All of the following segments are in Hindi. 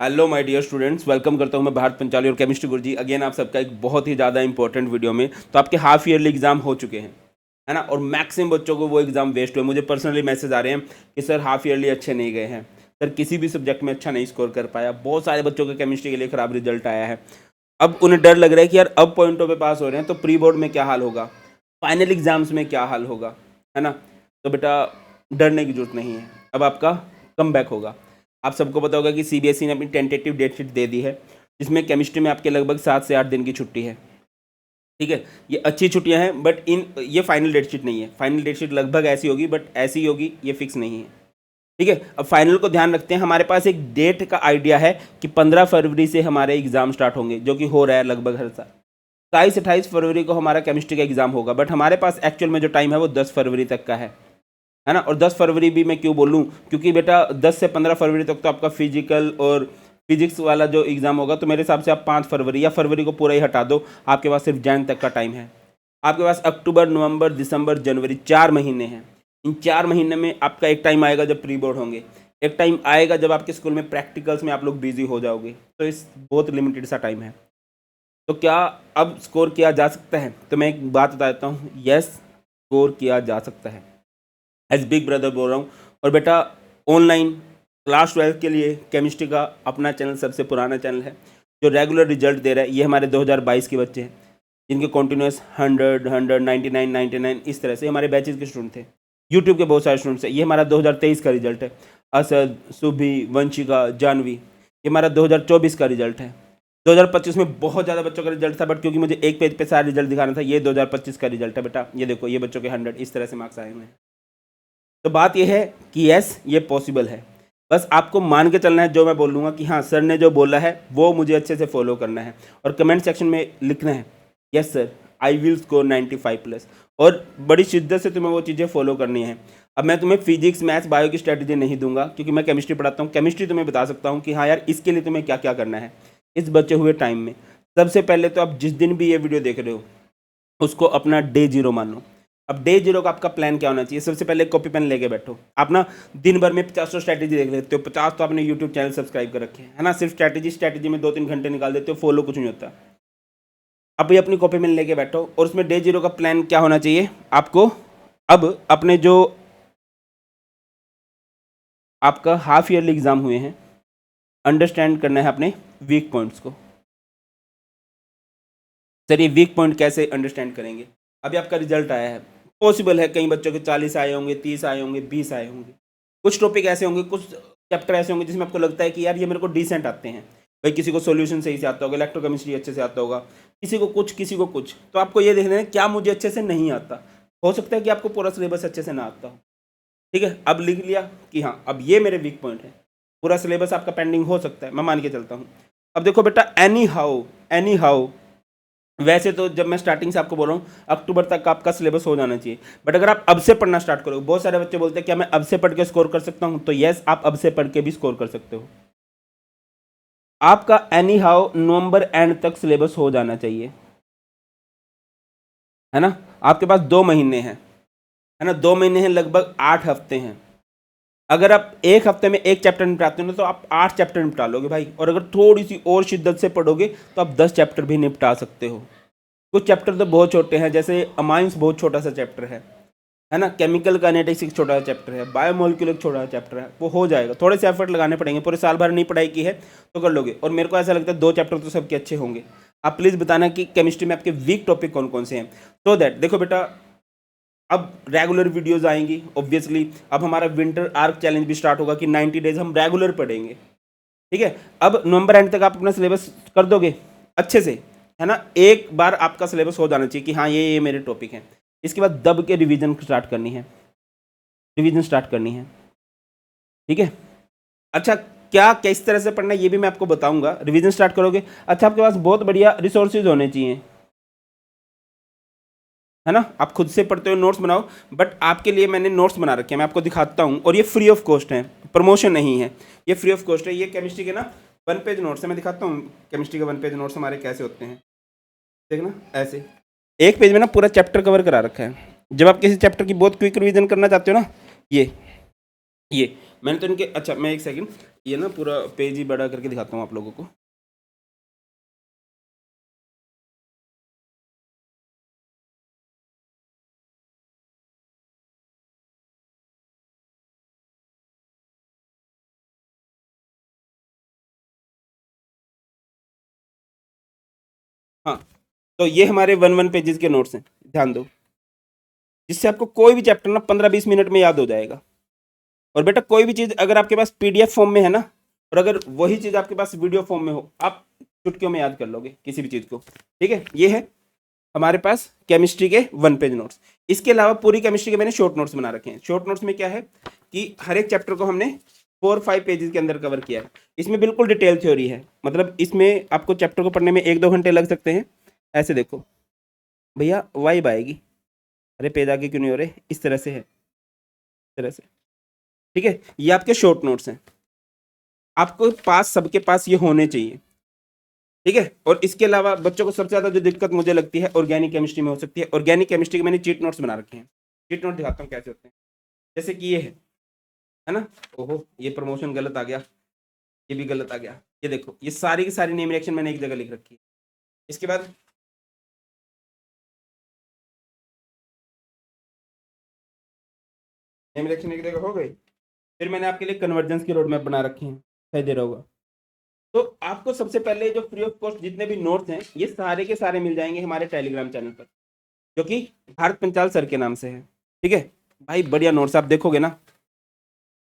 Hello my dear students, welcome करता हूं मैं भारत पंचाली और केमिस्ट्री गुरुजी अगेन आप सबका एक बहुत ही ज़्यादा इंपॉर्टेंट वीडियो में। तो आपके हाफ ईयरली एग्जाम हो चुके हैं, है ना, और मैक्सिमम बच्चों को वो एग्जाम वेस्ट हुए। मुझे पर्सनली मैसेज आ रहे हैं कि सर हाफ ईयरली अच्छे नहीं गए हैं, सर किसी भी सब्जेक्ट में अच्छा नहीं स्कोर कर पाया। बहुत सारे बच्चों के केमिस्ट्री के लिए खराब रिजल्ट आया है। अब उन्हें डर लग रहा है कि यार अब पॉइंटों पे पास हो रहे हैं तो प्री बोर्ड में क्या हाल होगा, फाइनल एग्जाम्स में क्या हाल होगा, है ना। तो बेटा डरने की जरूरत नहीं है, अब आपका कम बैक होगा। आप सबको पता होगा कि सीबीएसई ने अपनी टेंटेटिव डेट शीट दे दी है, जिसमें केमिस्ट्री में आपके लगभग 7 से 8 दिन की छुट्टी है। ठीक है, ये अच्छी छुट्टियां हैं, बट ये फाइनल डेट शीट नहीं है। फाइनल डेट शीट लगभग ऐसी होगी, बट ऐसी होगी, ये फिक्स नहीं है। ठीक है, अब फाइनल को ध्यान रखते हैं। हमारे पास एक डेट का आइडिया है कि 15 फरवरी से हमारे एग्जाम स्टार्ट होंगे, जो कि हो रहा है लगभग हर साल। 27-28 फरवरी को हमारा केमिस्ट्री का एग्जाम होगा, बट हमारे पास एक्चुअल में जो टाइम है वो 10 फरवरी तक का है ना। और 10 फरवरी भी मैं क्यों बोलूँ, क्योंकि बेटा 10 से 15 फरवरी तक तो आपका फिजिकल और फिजिक्स वाला जो एग्ज़ाम होगा, तो मेरे हिसाब से आप 5 फरवरी या फरवरी को पूरा ही हटा दो, आपके पास सिर्फ जैन तक का टाइम है। आपके पास अक्टूबर, नवंबर, दिसंबर, जनवरी 4 महीने हैं। इन 4 महीने में आपका एक टाइम आएगा जब प्री बोर्ड होंगे, एक टाइम आएगा जब आपके स्कूल में प्रैक्टिकल्स में आप लोग बिजी हो जाओगे। तो इस बहुत लिमिटेड सा टाइम है। तो क्या अब स्कोर किया जा सकता है? तो मैं एक बात बता देता हूँ, यस स्कोर किया जा सकता है। एज बिग ब्रदर बोल रहा हूँ। और बेटा ऑनलाइन क्लास 12 के लिए केमिस्ट्री का अपना चैनल सबसे पुराना चैनल है, जो रेगुलर रिजल्ट दे रहा है। ये हमारे 2022 के बच्चे हैं, जिनके कॉन्टिन्यूस 100, 100, 99, 99 इस तरह से हमारे बैचेज के स्टूडेंट थे। यूट्यूब के बहुत सारे स्टूडेंट्स हैं। ये हमारा 2023 का रिजल्ट है। असद, सुभी, वंशिका, जानवी, ये हमारा 2024 का रिजल्ट है। 2025 में बहुत ज़्यादा बच्चों का रिजल्ट था, बट क्योंकि मुझे एक पेज पे सारा रिजल्ट दिखाना था, ये 2025 का रिजल्ट है बेटा। ये देखो, ये बच्चों के 100 इस तरह से मार्क्स आए हुए हैं। तो बात यह है कि यस ये पॉसिबल है, बस आपको मान के चलना है जो मैं बोलूँगा कि हाँ सर ने जो बोला है वो मुझे अच्छे से फॉलो करना है, और कमेंट सेक्शन में लिखना है yes sir I will score 95+, और बड़ी शिद्दत से तुम्हें वो चीज़ें फॉलो करनी है। अब मैं तुम्हें फिजिक्स, मैथ्स, बायो की स्ट्रैटेजी नहीं दूंगा, क्योंकि मैं केमिस्ट्री पढ़ाता हूँ। केमिस्ट्री तुम्हें बता सकता हूँ कि हाँ यार इसके लिए तुम्हें क्या क्या करना है इस बचे हुए टाइम में। सबसे पहले तो आप जिस दिन भी ये वीडियो देख रहे हो उसको अपना डे 0 मान लो। अब डे 0 का आपका प्लान क्या होना चाहिए? सबसे पहले कॉपी पेन लेके बैठो। आप ना दिन भर में 50 स्ट्रैटेजी देख लेते हो, 50 तो आपने यूट्यूब चैनल सब्सक्राइब कर रखे हैं, है ना। सिर्फ स्ट्रैटेजी में 2-3 घंटे निकाल देते हो, फॉलो कुछ नहीं होता। अब ये अपनी कॉपी पेन लेके बैठो, और उसमें डे 0 का प्लान क्या होना चाहिए आपको? अब अपने जो आपका हाफ ईयरली एग्जाम हुए हैं, अंडरस्टैंड करना है अपने वीक पॉइंट्स को। सर ये वीक पॉइंट कैसे अंडरस्टैंड करेंगे? अभी आपका रिजल्ट आया है, पॉसिबल है कई बच्चों के 40 आए होंगे, 30 आए होंगे, 20 आए होंगे। कुछ टॉपिक ऐसे होंगे, कुछ चैप्टर ऐसे होंगे जिसमें आपको लगता है कि यार ये मेरे को डिसेंट आते हैं। भाई किसी को सॉल्यूशन सही से आता होगा, इलेक्ट्रोकेमिस्ट्री अच्छे से आता होगा, किसी को कुछ, किसी को कुछ। तो आपको ये देखना है क्या मुझे अच्छे से नहीं आता। हो सकता है कि आपको पूरा सिलेबस अच्छे से ना आता हो। ठीक है, अब लिख लिया कि हाँ अब ये मेरे वीक पॉइंट है। पूरा सिलेबस आपका पेंडिंग हो सकता है, मैं मान के चलता हूँ। अब देखो बेटा, एनी हाउ वैसे तो जब मैं स्टार्टिंग से आपको बोल रहा हूँ अक्टूबर तक आपका सिलेबस हो जाना चाहिए, बट अगर आप अब से पढ़ना स्टार्ट करोगे, बहुत सारे बच्चे बोलते हैं क्या मैं अब से पढ़ के स्कोर कर सकता हूँ? तो यस आप अब से पढ़ के भी स्कोर कर सकते हो। आपका एनी हाउ नवंबर एंड तक सिलेबस हो जाना चाहिए, है ना। आपके पास 2 महीने हैं, है ना, 2 महीने हैं, लगभग 8 हफ्ते हैं। अगर आप एक हफ्ते में एक चैप्टर निपटाते हो ना, तो आप 8 चैप्टर निपटा लोगे भाई। और अगर थोड़ी सी और शिद्दत से पढ़ोगे तो आप 10 चैप्टर भी निपटा सकते हो। कुछ चैप्टर तो बहुत छोटे हैं, जैसे अमाइंस बहुत छोटा सा चैप्टर है ना। केमिकल काइनेटिक्स एक छोटा सा चैप्टर है, बायोमोलिक्यूल एक छोटा सा चैप्टर है, वो हो जाएगा। थोड़े से एफर्ट लगाने पड़ेंगे, पूरे साल भर नहीं पढ़ाई की है तो कर लोगे। और मेरे को ऐसा लगता है 2 चैप्टर तो सबके अच्छे होंगे। आप प्लीज़ बताना कि केमिस्ट्री में आपके वीक टॉपिक कौन कौन से हैं, सो दैट देखो बेटा अब रेगुलर वीडियोस आएंगी ऑब्वियसली। अब हमारा विंटर आर्क चैलेंज भी स्टार्ट होगा कि 90 डेज हम रेगुलर पढ़ेंगे। ठीक है, अब नवंबर एंड तक आप अपना सिलेबस कर दोगे अच्छे से, है ना। एक बार आपका सिलेबस हो जाना चाहिए कि हाँ ये मेरे टॉपिक हैं। इसके बाद दब के रिवीजन स्टार्ट करनी है, ठीक है। अच्छा क्या किस तरह से पढ़ना है ये भी मैं आपको बताऊंगा। रिवीजन स्टार्ट करोगे, अच्छा आपके पास बहुत बढ़िया रिसोर्सेज होने चाहिए, है ना। आप खुद से पढ़ते हो, नोट्स बनाओ, बट आपके लिए मैंने नोट्स बना रखे हैं, मैं आपको दिखाता हूँ। और ये फ्री ऑफ कॉस्ट है, प्रमोशन नहीं है, ये फ्री ऑफ कॉस्ट है। ये केमिस्ट्री के ना 1 पेज नोट्स है, मैं दिखाता हूँ केमिस्ट्री के 1 पेज नोट्स हमारे कैसे होते हैं। देखना ऐसे एक पेज में ना पूरा चैप्टर कवर करा रखा है। जब आप किसी चैप्टर की बहुत क्विक रिवीजन करना चाहते हो ना, ये मैंने तो इनके, अच्छा मैं एक सेकंड ये ना पूरा पेज ही बड़ा करके दिखाता हूँ आप लोगों को। हाँ, तो ये हमारे 1 पेजेस के नोट्स हैं, ध्यान दो, जिससे आपको कोई भी चैप्टर ना 15-20 मिनट में याद हो जाएगा। और बेटा कोई भी चीज़ अगर आपके पास पीडीएफ फॉर्म में है ना, और अगर वही चीज़ आपके पास वीडियो फॉर्म में हो, आप चुटकियों में याद कर लोगे किसी भी चीज़ को। ठीक है, ये है हमारे पास केमिस्ट्री के 1 पेज नोट्स। इसके अलावा पूरी केमिस्ट्री के मैंने शॉर्ट नोट्स बना रखे हैं। शॉर्ट नोट्स में क्या है कि हर एक चैप्टर को हमने 4-5 पेजेस के अंदर कवर किया है। इसमें बिल्कुल डिटेल थ्योरी है, मतलब इसमें आपको चैप्टर को पढ़ने में 1-2 घंटे लग सकते हैं। ऐसे देखो भैया, वाइब आएगी। अरे पेज आगे क्यों नहीं हो रहे, इस तरह से है, इस तरह से। ठीक है, ये आपके शॉर्ट नोट्स हैं, आपको पास सबके पास ये होने चाहिए। ठीक है, और इसके अलावा बच्चों को सबसे ज़्यादा जो दिक्कत मुझे लगती है ऑर्गेनिक केमिस्ट्री में हो सकती है। ऑर्गेनिक केमिस्ट्री के मैंने चीट नोट्स बना रखे हैं। चीट नोट दिखाता हूँ कैसे होते हैं। जैसे कि ये है ना, ओहो ये प्रमोशन गलत आ गया, ये भी गलत आ गया। ये देखो, ये सारी की सारी नेम रिएक्शन मैंने एक जगह लिख रखी है। इसके बाद नेम रिएक्शन एक जगह हो गई। फिर मैंने आपके लिए कन्वर्जेंस की रोड मैप बना रखी है, सही दे रहा होगा। तो आपको सबसे पहले जो फ्री ऑफ कॉस्ट जितने भी नोट्स हैं, ये सारे के सारे मिल जाएंगे हमारे टेलीग्राम चैनल पर, जो कि भारत पंचाल सर के नाम से है। ठीक है भाई, बढ़िया नोट्स आप देखोगे ना,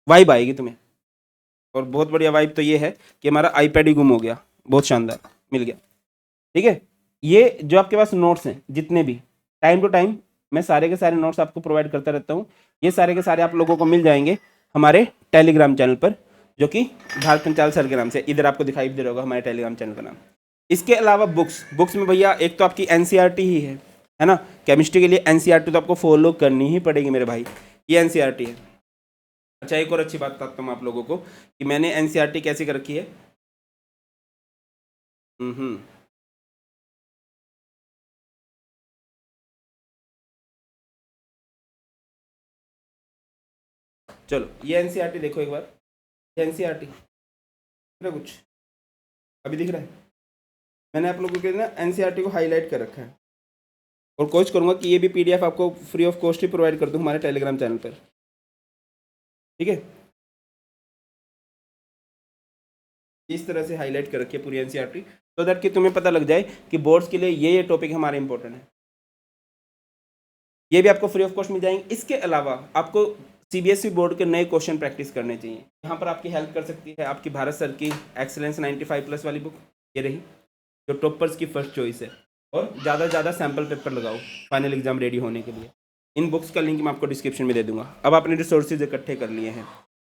वाइब आएगी तुम्हें। और बहुत बढ़िया वाइब तो ये है कि हमारा आईपैड ही गुम हो गया, बहुत शानदार मिल गया। ठीक है, ये जो आपके पास नोट्स हैं जितने भी, टाइम टू टाइम मैं सारे के सारे नोट्स आपको प्रोवाइड करता रहता हूँ। ये सारे के सारे आप लोगों को मिल जाएंगे हमारे टेलीग्राम चैनल पर, जो कि भारत पंचाल सर के नाम से, इधर आपको दिखाई दे रहा होगा हमारे टेलीग्राम चैनल का नाम। इसके अलावा बुक्स में भैया एक तो आपकी एनसीईआरटी ही है ना। केमिस्ट्री के लिए एनसीईआरटी तो आपको फॉलो करनी ही पड़ेगी मेरे भाई, ये एनसीईआरटी है। अच्छा, एक और अच्छी बात बताता हूँ आप लोगों को कि मैंने एनसीईआरटी कैसे कर रखी है। हम्म, चलो ये एनसीईआरटी देखो एक बार। ये एनसीईआरटी कुछ अभी दिख रहा है। मैंने आप लोगों के ना एनसीईआरटी को हाईलाइट कर रखा है, और कोशिश करूंगा कि ये भी पीडीएफ आपको free of cost he provide कर दूं हमारे टेलीग्राम चैनल पर। ठीक है, इस तरह से हाईलाइट कर रखी है पूरी एनसीईआरटी, तो दैट कि तुम्हें पता लग जाए कि बोर्ड्स के लिए ये टॉपिक हमारे इंपॉर्टेंट है। ये भी आपको फ्री ऑफ कॉस्ट मिल जाएंगे। इसके अलावा आपको सीबीएसई बोर्ड के नए क्वेश्चन प्रैक्टिस करने चाहिए। यहाँ पर आपकी हेल्प कर सकती है आपकी भारत सर की एक्सेलेंस 95+ वाली बुक, ये रही, जो टॉपर्स की फर्स्ट चॉइस है। और ज़्यादा से ज़्यादा सैम्पल पेपर लगाओ फाइनल एग्जाम रेडी होने के लिए। इन बुक्स का लिंक मैं आपको डिस्क्रिप्शन में दे दूंगा। अब आपने रिसोर्सेज इकट्ठे कर लिए हैं,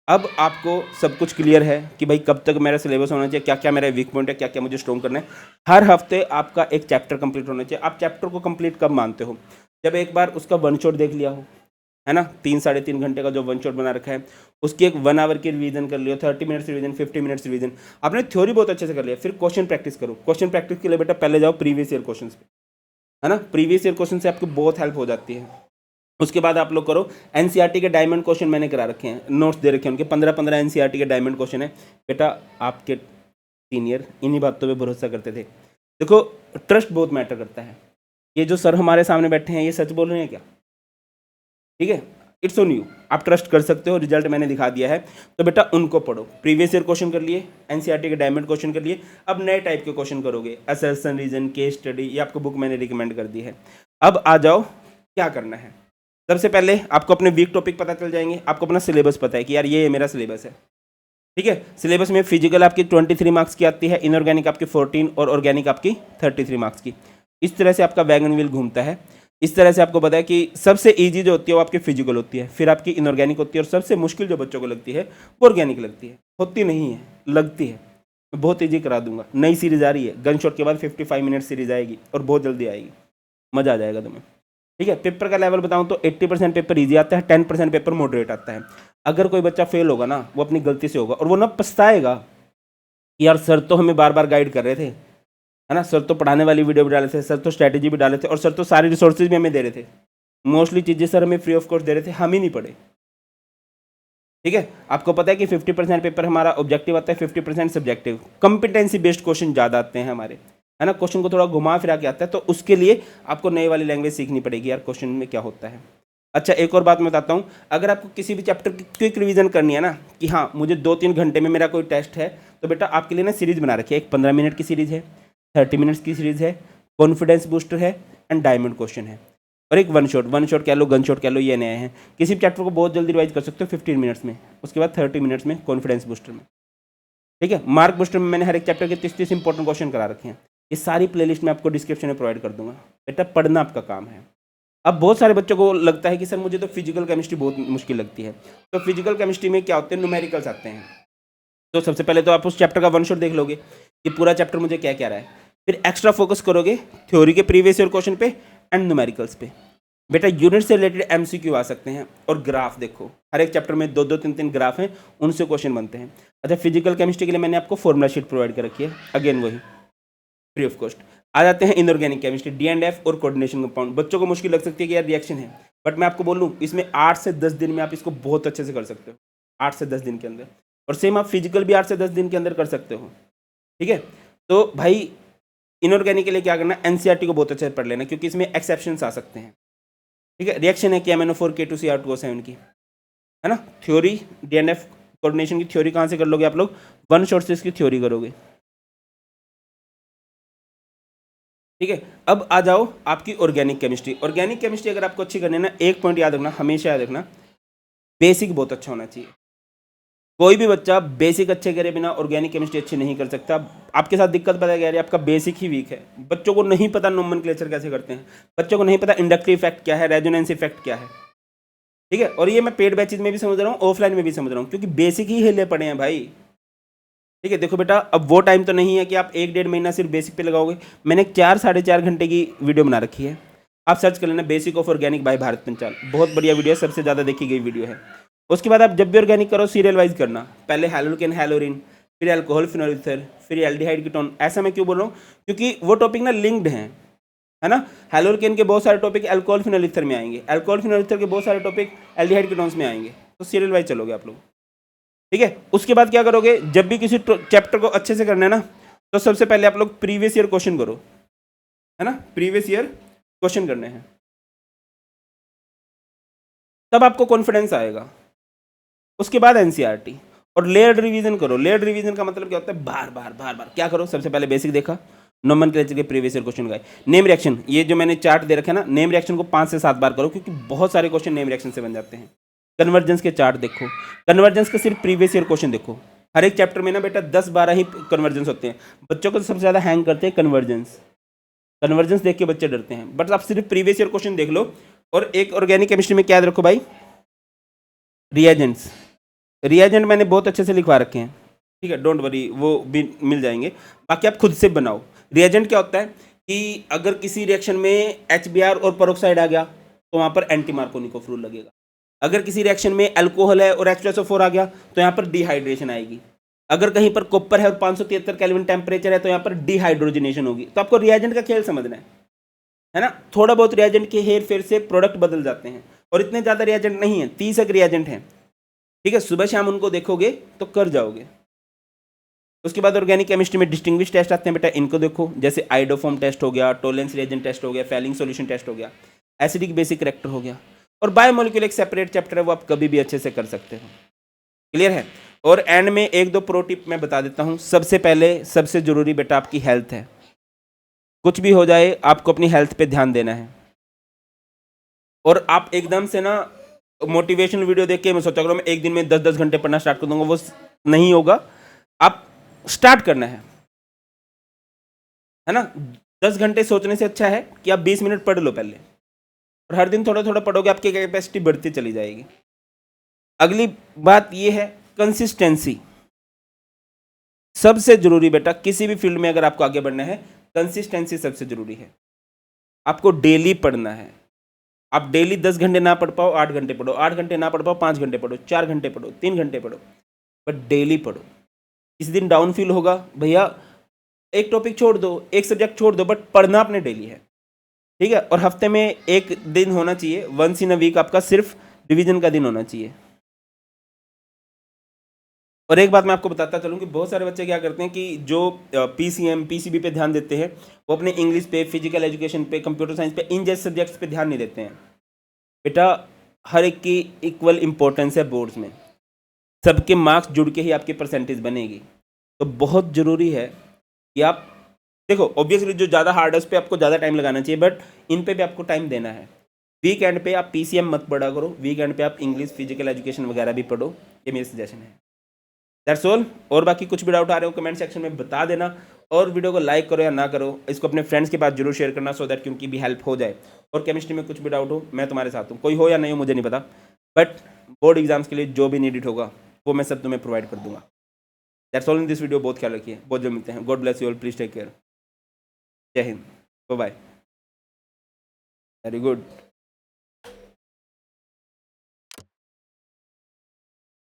अब आपको सब कुछ क्लियर है कि भाई कब तक मेरा सिलेबस होना चाहिए, क्या क्या मेरा वीक पॉइंट है, क्या क्या मुझे स्ट्रॉन्ग करना है। हर हफ्ते आपका एक चैप्टर कंप्लीट होना चाहिए। आप चैप्टर को कंप्लीट कब मानते हो, जब एक बार उसका वन शॉट देख लिया हो, है ना। 3-3.5 घंटे का जो वन शॉट बना रखा है, उसकी एक 1 आवर की रिवीजन कर लियो, 30 मिनट्स रिवीजन, 50 मिनट्स रिवीजन, आपने थ्योरी बहुत अच्छे से कर लिया। फिर क्वेश्चन प्रैक्टिस करो। क्वेश्चन प्रैक्टिस के लिए बेटा पहले जाओ प्रीवियस ईयर क्वेश्चन पे, है ना। प्रीवियस ईयर क्वेश्चन से आपको बहुत हेल्प हो जाती है। उसके बाद आप लोग करो एनसीईआरटी के डायमंड क्वेश्चन, मैंने करा रखे हैं, नोट्स दे रखे हैं उनके 15-15 एनसीईआरटी के डायमंड क्वेश्चन है। बेटा आपके सीनियर इन्हीं बातों पे भरोसा करते थे। देखो, ट्रस्ट बहुत मैटर करता है। ये जो सर हमारे सामने बैठे हैं, ये सच बोल रहे हैं क्या? ठीक है, इट्स ऑन यू, आप ट्रस्ट कर सकते हो। रिजल्ट मैंने दिखा दिया है, तो बेटा उनको पढ़ो। प्रीवियस ईयर क्वेश्चन कर लिए, एनसीईआरटी के डायमंड क्वेश्चन कर लिए, अब नए टाइप के क्वेश्चन करोगे, असर्शन, रीजन, केस स्टडी, ये आपको बुक मैंने रिकमेंड कर दी है। अब आ जाओ क्या करना है। सबसे पहले आपको अपने वीक टॉपिक पता चल जाएंगे, आपको अपना सिलेबस पता है कि यार ये मेरा सिलेबस है। ठीक है, सिलेबस में फिजिकल आपकी 23 मार्क्स की आती है, इनऑर्गेनिक आपकी 14 और ऑर्गेनिक आपकी 33 मार्क्स की। इस तरह से आपका वैगन व्हील घूमता है। इस तरह से आपको पता है कि सबसे इजी जो होती है वो आपकी फिजिकल होती है, फिर आपकी इनऑर्गेनिक होती है, और सबसे मुश्किल जो बच्चों को लगती है वो ऑर्गेनिक लगती है। होती नहीं है, लगती है। मैं बहुत ईजी करा दूंगा। नई सीरीज आ रही है, गन शॉट के बाद 55 मिनट सीरीज आएगी, और बहुत जल्दी आएगी, मज़ा आ जाएगा तुम्हें। ठीक है, पेपर का लेवल बताऊं तो 80% पेपर इजी आता है, 10% पेपर मॉडरेट आता है। अगर कोई बच्चा फेल होगा ना, वो अपनी गलती से होगा, और वो ना पछताएगा कि यार सर तो हमें बार बार गाइड कर रहे थे, है ना, सर तो पढ़ाने वाली वीडियो भी डाले थे, सर तो स्ट्रैटेजी भी डाले थे, और सर तो सारे रिसोर्सेज भी हमें दे रहे थे। मोस्टली चीज़ें सर हमें फ्री ऑफ कॉस्ट दे रहे थे, हम ही नहीं पढ़े। ठीक है, आपको पता है कि 50% पेपर हमारा ऑब्जेक्टिव आता है, 50% सब्जेक्टिव। कॉम्पिटेंसी बेस्ड क्वेश्चन ज़्यादा आते हैं हमारे, है ना, क्वेश्चन को थोड़ा घुमा फिरा के आता है, तो उसके लिए आपको नई वाली लैंग्वेज सीखनी पड़ेगी यार, क्वेश्चन में क्या होता है। अच्छा, एक और बात मैं बताता हूँ, अगर आपको किसी भी चैप्टर की क्विक रिवीजन करनी है ना, कि हाँ मुझे 2-3 घंटे में मेरा कोई टेस्ट है, तो बेटा आपके लिए ना सीरीज बना रखी है। एक 15 मिनट की सीरीज है, 30 मिनट्स की सीरीज है, कॉन्फिडेंस बूस्टर है, एंड डायमंड क्वेश्चन है, और एक वन शॉट कह लो, गन शॉट कह लो, ये नए हैं। किसी भी चैप्टर को बहुत जल्दी रिवाइज कर सकते हो 15 मिनट्स में, उसके बाद 30 मिनट्स में कॉन्फिडेंस बूस्टर में। ठीक है, मार्क बूस्टर में मैंने हर एक चैप्टर के 30-30 इंपॉर्टेंट क्वेश्चन करा रखे हैं। ये सारी प्लेलिस्ट मैं आपको डिस्क्रिप्शन में प्रोवाइड कर दूंगा, बेटा पढ़ना आपका काम है। अब बहुत सारे बच्चों को लगता है कि सर मुझे तो फिजिकल केमिस्ट्री बहुत मुश्किल लगती है, तो फिजिकल केमिस्ट्री में क्या होते हैं, न्यूमेरिकल्स आते हैं। तो सबसे पहले तो आप उस चैप्टर का वन शॉट देख लोगे कि पूरा चैप्टर मुझे क्या कह रहा है, फिर एक्स्ट्रा फोकस करोगे थ्योरी के प्रीवियस ईयर क्वेश्चन पे एंड न्यूमेरिकल्स पे। बेटा यूनिट से रिलेटेड एमसीक्यू आ सकते हैं, और ग्राफ देखो, हर एक चैप्टर में 2-2, 3-3 ग्राफ हैं, उनसे क्वेश्चन बनते हैं। अच्छा, फिजिकल केमिस्ट्री के लिए मैंने आपको फॉर्मुला शीट प्रोवाइड कर रखी है, अगेन वही फ्री ऑफ कॉस्ट। आ जाते हैं इनऑर्गेनिक केमिस्ट्री, डी&एफ और कोऑर्डिनेशन कंपाउंड। बच्चों को मुश्किल लग सकती है कि यार रिएक्शन है, बट मैं आपको बोलूँ इसमें 8 से 10 दिन में आप इसको बहुत अच्छे से कर सकते हो, 8 से 10 दिन के अंदर। और सेम आप फिजिकल भी 8 से 10 दिन के अंदर कर सकते हो। ठीक है, तो भाई इनऑर्गेनिक के लिए क्या करना, एनसीईआरटी को बहुत अच्छे से पढ़ लेना, क्योंकि इसमें एक्सेप्शंस आ सकते हैं। ठीक है, रिएक्शन है कि MnO4 K2Cr2O7 की, है ना। थ्योरी डी&एफ कोऑर्डिनेशन की थ्योरी कहाँ से कर लोगे आप लोग, वन शॉट से इसकी थ्योरी करोगे। ठीक है, अब आ जाओ आपकी ऑर्गेनिक केमिस्ट्री। ऑर्गेनिक केमिस्ट्री अगर आपको अच्छी करनी है ना, एक पॉइंट याद रखना, हमेशा याद रखना, बेसिक बहुत अच्छा होना चाहिए। कोई भी बच्चा बेसिक अच्छे करे बिना ऑर्गेनिक केमिस्ट्री अच्छी नहीं कर सकता। आपके साथ दिक्कत पता क्या है, आपका बेसिक ही वीक है। बच्चों को नहीं पता नोमेनक्लेचर कैसे करते हैं, बच्चों को नहीं पता इंडक्टिव इफेक्ट क्या है, रेजोनेंस इफेक्ट क्या है। ठीक है, और ये मैं पेड बैचेज में भी समझ रहा हूँ, ऑफलाइन में भी समझ रहा हूँ, क्योंकि बेसिक ही हिले पड़े हैं भाई। ठीक है, देखो बेटा, अब वो टाइम तो नहीं है कि आप 1-1.5 महीना सिर्फ बेसिक पे लगाओगे। मैंने 4-4.5 घंटे की वीडियो बना रखी है, आप सर्च कर लेना, basic of organic by Bharat Panchal. बहुत बढ़िया वीडियो है, सबसे ज़्यादा देखी गई वीडियो है। उसके बाद आप जब भी ऑर्गेनिक करो सीरियल वाइज करना, पहले हैलोकेन हैलोरिन, फिर अल्कोहल फिनोल ईथर, फिर एल्डिहाइड कीटोन। ऐसा मैं क्यों बोल रहा हूँ, क्योंकि वो टॉपिक ना लिंक्ड हैं, है ना। हैलोकेन के बहुत सारे टॉपिक अल्कोहल फिनोल ईथर में आएंगे, अल्कोहल फिनोल ईथर के बहुत सारे टॉपिक एल्डिहाइड कीटोन्स में आएंगे, तो सीरियल वाइज चलोगे आप लोग। ठीक है, उसके बाद क्या करोगे, जब भी किसी चैप्टर को अच्छे से करना है ना, तो सबसे पहले आप लोग प्रीवियस ईयर क्वेश्चन करो, है ना, प्रीवियस ईयर क्वेश्चन करने हैं, तब आपको कॉन्फिडेंस आएगा। उसके बाद एनसीईआरटी और लेयर्ड रिवीजन करो। लेयर्ड रिवीजन का मतलब क्या होता है, बार बार बार बार क्या करो, सबसे पहले बेसिक देखा, नोमेनक्लेचर के प्रीवियस ईयर क्वेश्चन गए, नेम रिएक्शन, ये जो मैंने चार्ट दे रखा है ना, नेम रिएक्शन को 5 से 7 बार करो, क्योंकि बहुत सारे क्वेश्चन नेम रिएक्शन से बन जाते हैं। कन्वर्जेंस के चार्ट देखो, कन्वर्जेंस के सिर्फ प्रीवियस ईयर क्वेश्चन देखो, हर एक चैप्टर में ना बेटा 10-12 ही कन्वर्जेंस होते हैं। बच्चों को सबसे ज़्यादा हैंग करते हैं कन्वर्जेंस, कन्वर्जेंस देख के बच्चे डरते हैं, बट आप सिर्फ प्रीवियस ईयर क्वेश्चन देख लो। और एक ऑर्गेनिक केमिस्ट्री में क्या याद रखो भाई, रिएजेंट्स, रिएजेंट मैंने बहुत अच्छे से लिखवा रखे हैं, ठीक है, डोंट वरी, वो भी मिल जाएंगे, बाकी आप खुद से बनाओ। रिएजेंट क्या होता है कि अगर किसी रिएक्शन में HBr और पेरोक्साइड आ गया, तो वहाँ पर एंटी मार्कोनिकोव रूल लगेगा। अगर किसी रिएक्शन में अल्कोहल है और H2SO4 आ गया, तो यहाँ पर डिहाइड्रेशन आएगी। अगर कहीं पर कॉपर है और 573 केल्विन टेम्परेचर है, तो यहाँ पर डिहाइड्रोजनेशन होगी। तो आपको रिएजेंट का खेल समझना है ना। थोड़ा बहुत रिएजेंट के हेर फेर से प्रोडक्ट बदल जाते हैं, और इतने ज़्यादा रिएजेंट नहीं है, 30 एक रिएजेंट हैं। ठीक है, सुबह शाम उनको देखोगे तो कर जाओगे। उसके बाद ऑर्गेनिक केमिस्ट्री में डिस्टिंग्विश टेस्ट आते हैं बेटा, इनको देखो, जैसे आइडोफॉर्म टेस्ट हो गया, टोलेंस रिएजेंट टेस्ट हो गया, फैलिंग सॉल्यूशन टेस्ट हो गया, एसिडिक बेसिक करेक्टर हो गया। और बायोमोलिक्यूल एक सेपरेट चैप्टर है, वो आप कभी भी अच्छे से कर सकते हो। क्लियर है। और एंड में 1-2 प्रो टिप मैं बता देता हूँ। सबसे पहले सबसे जरूरी बेटा आपकी हेल्थ है, कुछ भी हो जाए आपको अपनी हेल्थ पे ध्यान देना है। और आप एकदम से ना मोटिवेशनल वीडियो देख के मैं सोचा करो मैं एक दिन में 10-10 घंटे पढ़ना स्टार्ट कर दूंगा, वो नहीं होगा। आप स्टार्ट करना है ना। 10 घंटे सोचने से अच्छा है कि आप 20 मिनट पढ़ लो पहले, और हर दिन थोड़ा थोड़ा पढ़ोगे, आपकी कैपेसिटी बढ़ती चली जाएगी। अगली बात ये है कंसिस्टेंसी, सबसे जरूरी बेटा किसी भी फील्ड में अगर आपको आगे बढ़ना है, कंसिस्टेंसी सबसे जरूरी है। आपको डेली पढ़ना है। आप डेली 10 घंटे ना पढ़ पाओ 8 घंटे पढ़ो, 8 घंटे ना पढ़ पाओ 5 घंटे पढ़ो, 4 घंटे पढ़ो, 3 घंटे पढ़ो, बट डेली पढ़ो। इस दिन डाउन फील होगा भैया, एक टॉपिक छोड़ दो, एक सब्जेक्ट छोड़ दो, बट पढ़ना अपने डेली है। ठीक है, और हफ्ते में एक दिन होना चाहिए, वंस इन अ वीक आपका सिर्फ रिवीजन का दिन होना चाहिए। और एक बात मैं आपको बताता चलूँ कि बहुत सारे बच्चे क्या करते हैं कि जो पीसीएम पीसीबी पे ध्यान देते हैं वो अपने इंग्लिश पे, फिजिकल एजुकेशन पे, कंप्यूटर साइंस पे, इन जैसे सब्जेक्ट्स पे ध्यान नहीं देते हैं। बेटा हर एक की इक्वल इम्पोर्टेंस है बोर्ड्स में, सबके मार्क्स जुड़ के ही आपकी परसेंटेज बनेगी। तो बहुत ज़रूरी है कि आप देखो, ऑब्वियसली जो ज़्यादा हार्ड है उस पर आपको ज़्यादा टाइम लगाना चाहिए, बट इन पे भी आपको टाइम देना है। वीकेंड पे आप पीसीएम मत पढ़ा करो, वीकेंड पे आप इंग्लिश, फिजिकल एजुकेशन वगैरह भी पढ़ो, ये मेरी सजेशन है। That's all. और बाकी कुछ भी डाउट आ रहे हो कमेंट सेक्शन में बता देना, और वीडियो को लाइक करो या ना करो, इसको अपने फ्रेंड्स के पास जरूर शेयर करना, सो दैट कि उनकी भी हेल्प हो जाए। और केमिस्ट्री में कुछ भी डाउट हो मैं तुम्हारे साथ हूँ, कोई हो या नहीं हो मुझे नहीं पता, बट बोर्ड एग्जाम्स के लिए जो भी नीडेड होगा वो मैं सब तुम्हें प्रोवाइड कर दूंगा। That's all in this video. बहुत ख्याल रखिए, बहुत जल्द मिलते हैं। God bless you all, please take care. Jai Hind, bye bye. Very good.